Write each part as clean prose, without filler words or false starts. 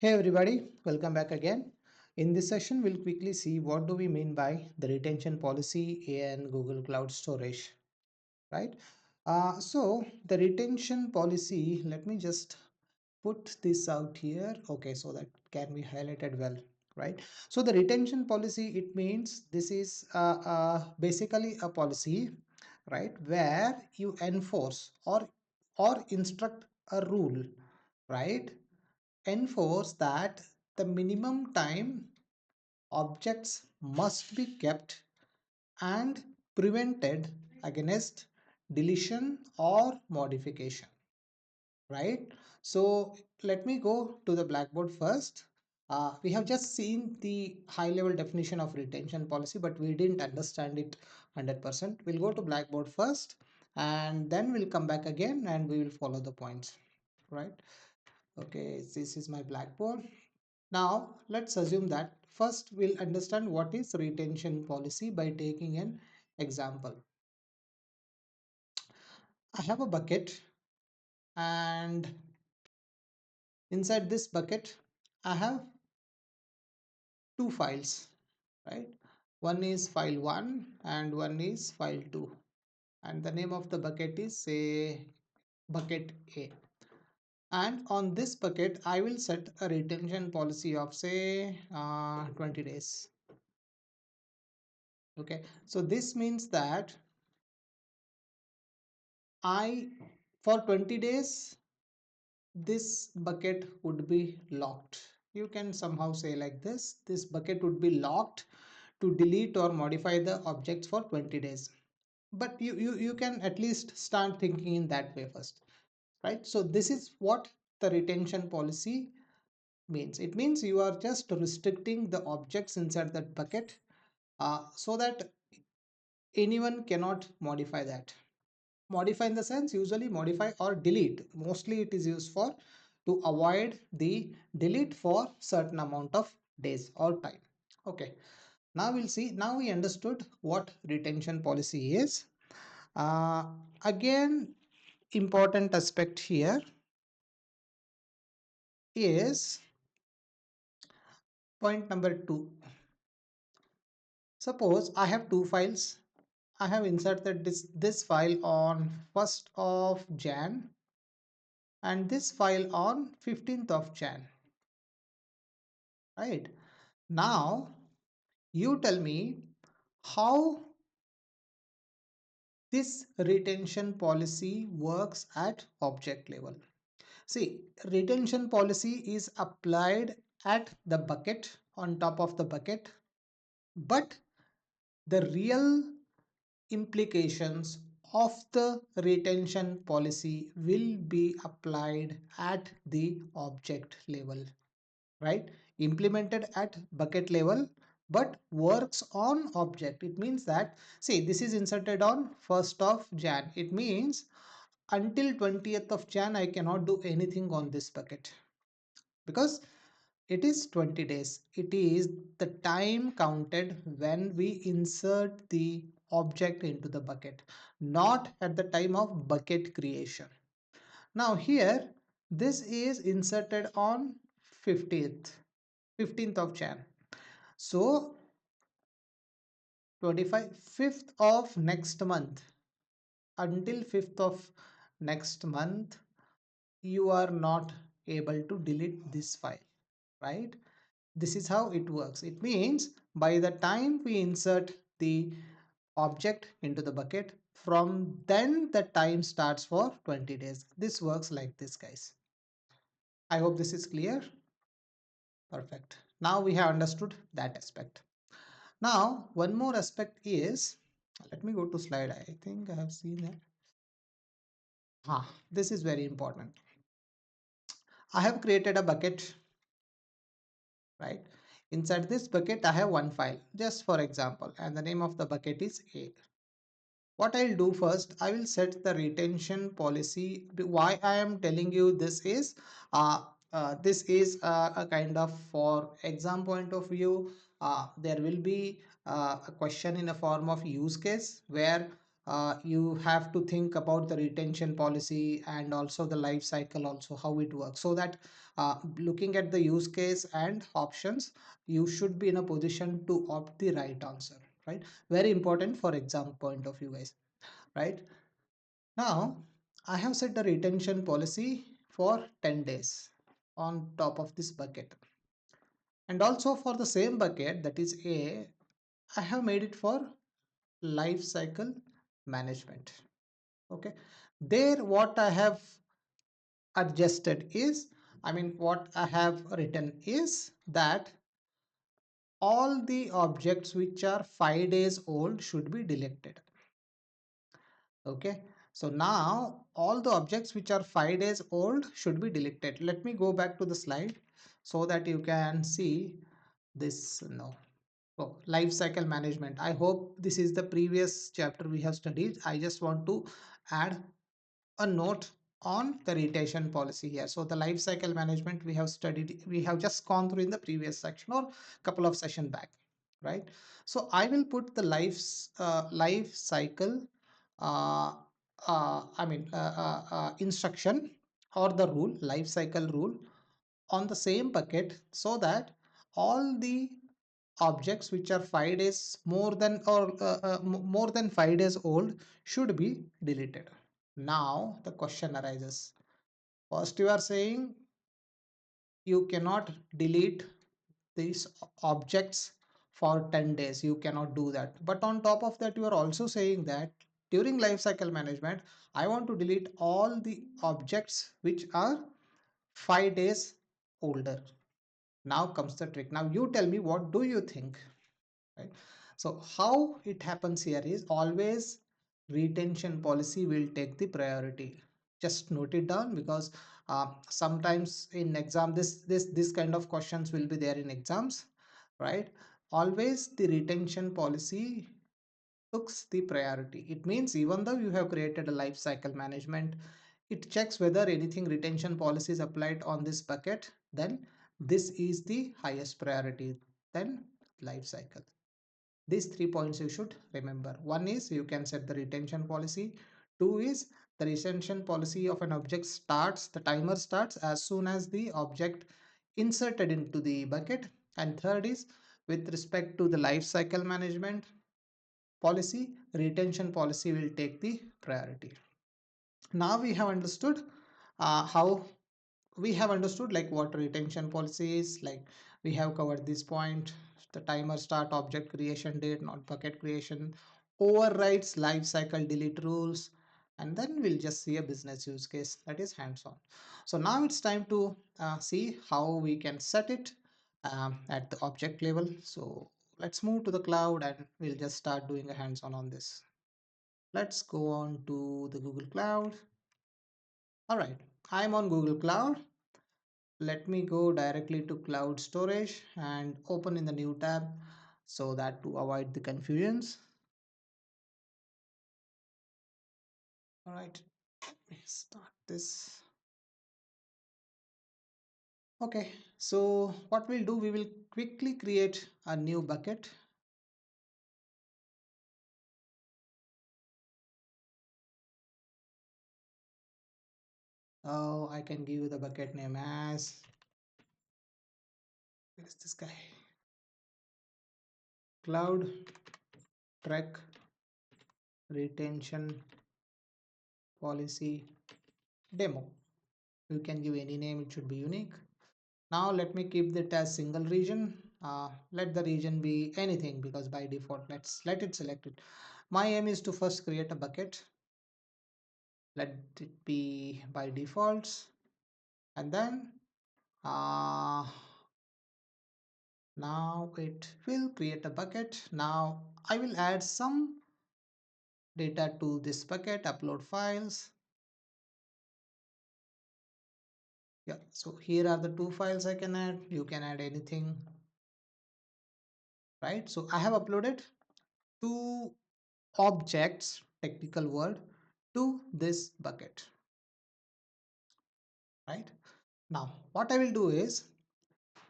Hey everybody, welcome back again. In this session, we'll quickly see what do we mean by the retention policy in Google Cloud Storage, right? So the retention policy, let me just put this out here. Okay, so that can be highlighted well, right? So the retention policy, it means this is basically a policy, right, where you enforce or instruct a rule, right? Enforce that the minimum time objects must be kept and prevented against deletion or modification, right? So let me go to the blackboard first. We have just seen the high level definition of retention policy, but we didn't understand it 100%. We'll go to blackboard first and then we'll come back again and we will follow the points, right? Okay, this is my blackboard. Now, let's assume that first we'll understand what is retention policy by taking an example. I have a bucket and inside this bucket, I have two files, right? One is file 1 and one is file 2. And the name of the bucket is say bucket A. And on this bucket, I will set a retention policy of say 20 days. Okay, so this means that for 20 days, this bucket would be locked. You can somehow say like this bucket would be locked to delete or modify the objects for 20 days. But you can at least start thinking in that way first, right? So this is what the retention policy means. It means you are just restricting the objects inside that bucket so that anyone cannot modify that. Modify in the sense usually modify or delete. Mostly it is used for to avoid the delete for certain amount of days or time. Okay, now we'll see. Now we understood what retention policy is. uh, Again, important aspect here is point number 2. Suppose I have two files. I have inserted this file on 1st of Jan and this file on 15th of Jan, right? Now you tell me how this retention policy works at object level. See, retention policy is applied at the bucket, on top of the bucket, but the real implications of the retention policy will be applied at the object level, right? Implemented at bucket level but works on object. It means that, see, this is inserted on 1st of Jan. It means until 20th of Jan I cannot do anything on this bucket because it is 20 days. It is the time counted when we insert the object into the bucket, not at the time of bucket creation. Now here, this is inserted on 15th of Jan. So 5th of next month, until 5th of next month, you are not able to delete this file, right? This is how it works. It means by the time we insert the object into the bucket, from then the time starts for 20 days. This works like this, guys. I hope this is clear. Perfect. Now we have understood that aspect. Now one more aspect is, let me go to slide. I think I have seen that. This is very important. I have created a bucket, right? Inside this bucket I have one file, just for example, and the name of the bucket is A. What I'll do first, I will set the retention policy. Why I am telling you this is a kind of, for exam point of view, there will be a question in a form of use case where you have to think about the retention policy and also the life cycle, also how it works, so that looking at the use case and options, you should be in a position to opt the right answer, right? Very important for exam point of view, guys, right? Now, I have set the retention policy for 10 days on top of this bucket. And also for the same bucket, that is A, I have made it for life cycle management. Okay. There, what I have adjusted is, what I have written is that all the objects which are 5 days old should be deleted. Okay, so now all the objects which are 5 days old should be deleted. Let me go back to the slide so that you can see this now. Oh, life cycle management. I hope this is the previous chapter we have studied. I just want to add a note on the retention policy here. So the life cycle management we have studied, we have just gone through in the previous section or couple of session back, right? So I will put the life cycle uh, instruction or the rule, life cycle rule, on the same bucket, so that all the objects which are 5 days more than 5 days old should be deleted. Now the question arises. First, you are saying you cannot delete these objects for 10 days. You cannot do that. But on top of that, you are also saying that during lifecycle management, I want to delete all the objects which are 5 days older. Now comes the trick. Now you tell me, what do you think? Right? So how it happens here is always retention policy will take the priority. Just note it down, because sometimes in exam this kind of questions will be there in exams, right? Always the retention policy takes the priority. It means even though you have created a life cycle management, it checks whether anything retention policy is applied on this bucket, then this is the highest priority than life cycle. These 3 points you should remember. One is you can set the retention policy. Two is the retention policy of an object starts, the timer starts as soon as the object inserted into the bucket. And third is with respect to the life cycle management policy, retention policy will take the priority. Now we have understood how we have understood like what retention policy is. Like, we have covered this point: the timer start, object creation date, not bucket creation, overrides, life cycle, delete rules, and then we'll just see a business use case, that is hands-on. So now it's time to see how we can set it at the object level. So let's move to the cloud and we'll just start doing a hands-on on this. Let's go on to the Google Cloud. All right, I'm on Google Cloud. Let me go directly to cloud storage and open in the new tab, so that to avoid the confusions. All right, let me start this. Okay, so what we'll do, we will quickly create a new bucket. Oh, I can give you the bucket name as, where is this guy? Cloud Trek Retention Policy Demo. You can give any name, it should be unique. Now let me keep that as single region. Let the region be anything, because by default, let it select it. My aim is to first create a bucket. Let it be by defaults, and then uh, now it will create a bucket. Now I will add some data to this bucket, upload files. Yeah, so here are the two files I can add. You can add anything, right? So I have uploaded two objects, technical word, to this bucket, right? Now what I will do is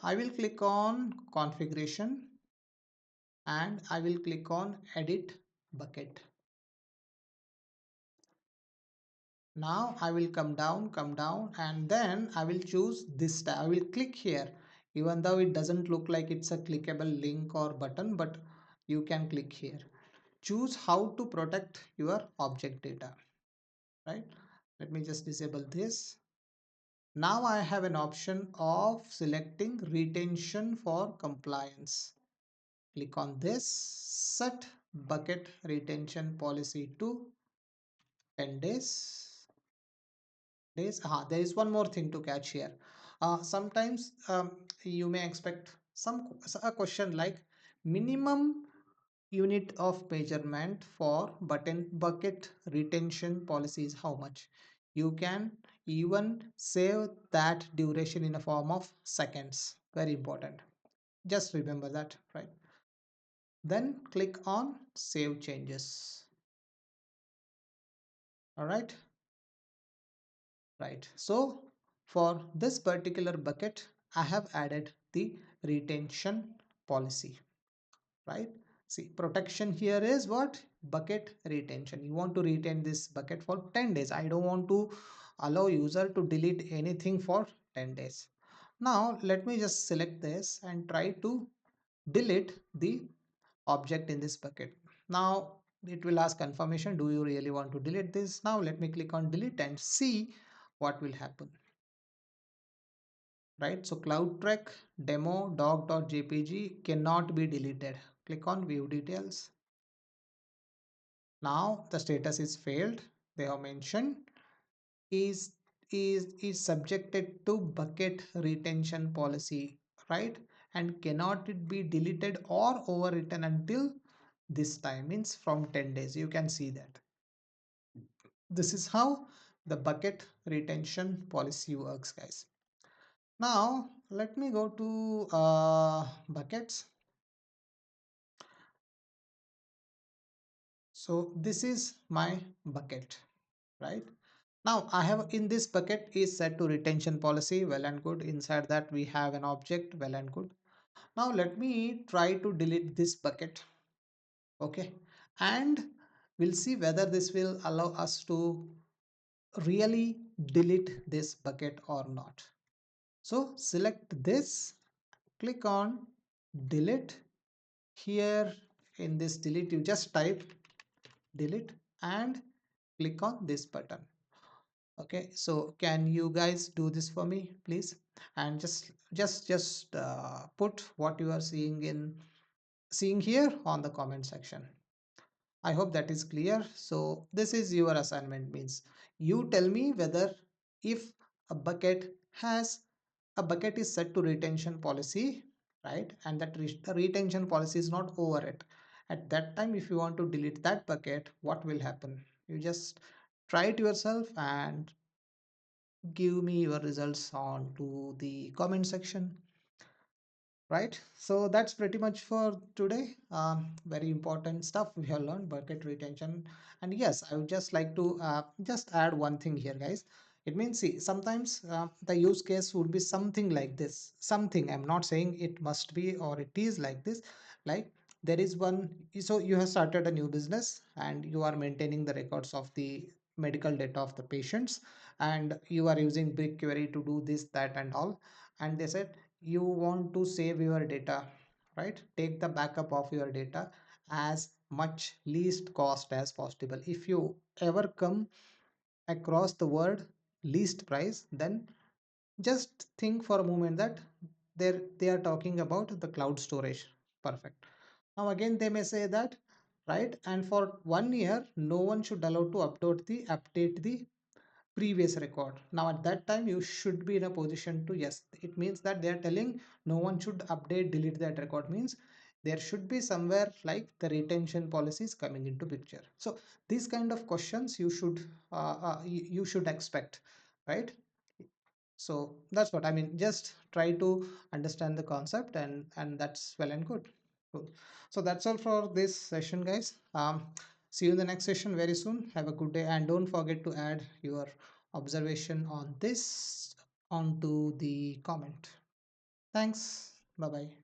I will click on configuration and I will click on edit bucket. Now I will come down, and then I will choose this tab. I will click here, even though it doesn't look like it's a clickable link or button, but you can click here. Choose how to protect your object data, right? Let me just disable this. Now I have an option of selecting retention for compliance. Click on this, set bucket retention policy to 10 days. There is one more thing to catch here. Sometimes you may expect a question like minimum unit of measurement for button bucket retention policy is how much. You can even save that duration in a form of seconds. Very important. Just remember that, right? Then click on save changes. All right. Right. So for this particular bucket, I have added the retention policy, right? See, protection here is what? Bucket retention. You want to retain this bucket for 10 days. I don't want to allow user to delete anything for 10 days. Now let me just select this and try to delete the object in this bucket. Now it will ask confirmation. Do you really want to delete this? Now let me click on delete and see what will happen. Right, so CloudTrack demo doc.jpg cannot be deleted. Click on view details. Now the status is failed. They have mentioned is is subjected to bucket retention policy, right? And cannot it be deleted or overwritten until this time, means from 10 days. You can see that this is how the bucket retention policy works, guys. Now let me go to buckets. So this is my bucket, right? Now I have in this bucket is set to retention policy, well and good. Inside that we have an object, well and good. Now let me try to delete this bucket. Okay. And we'll see whether this will allow us to really delete this bucket or not. So select this, click on delete. Here in this delete, you just type delete and click on this button. Okay, so can you guys do this for me, please? And just put what you are seeing here on the comment section. I hope that is clear. So this is your assignment, means you tell me whether if a bucket has a bucket is set to retention policy, right? And that the retention policy is not over it. At that time, if you want to delete that bucket, what will happen? You just try it yourself and give me your results on to the comment section. Right, so that's pretty much for today. Very important stuff we have learned, bucket retention. And yes, I would just like to just add one thing here, guys. It means, see, sometimes the use case would be something like this. Something, I'm not saying it must be or it is like this. Like there is one, so you have started a new business and you are maintaining the records of the medical data of the patients, and you are using BigQuery to do this, that, and all. And they said you want to save your data, right? Take the backup of your data as much least cost as possible. If you ever come across the word least price, then just think for a moment that they are talking about the cloud storage. Perfect. Now again they may say that, right, and for 1 year no one should allow to update the previous record. Now at that time you should be in a position to, yes, it means that they are telling no one should update delete that record, means there should be somewhere like the retention policy is coming into picture. So these kind of questions you should you should expect, right? So that's what I mean. Just try to understand the concept, and that's well and good. Cool. So that's all for this session, guys. See you in the next session very soon. Have a good day, and don't forget to add your observation on this onto the comment. Thanks. Bye bye.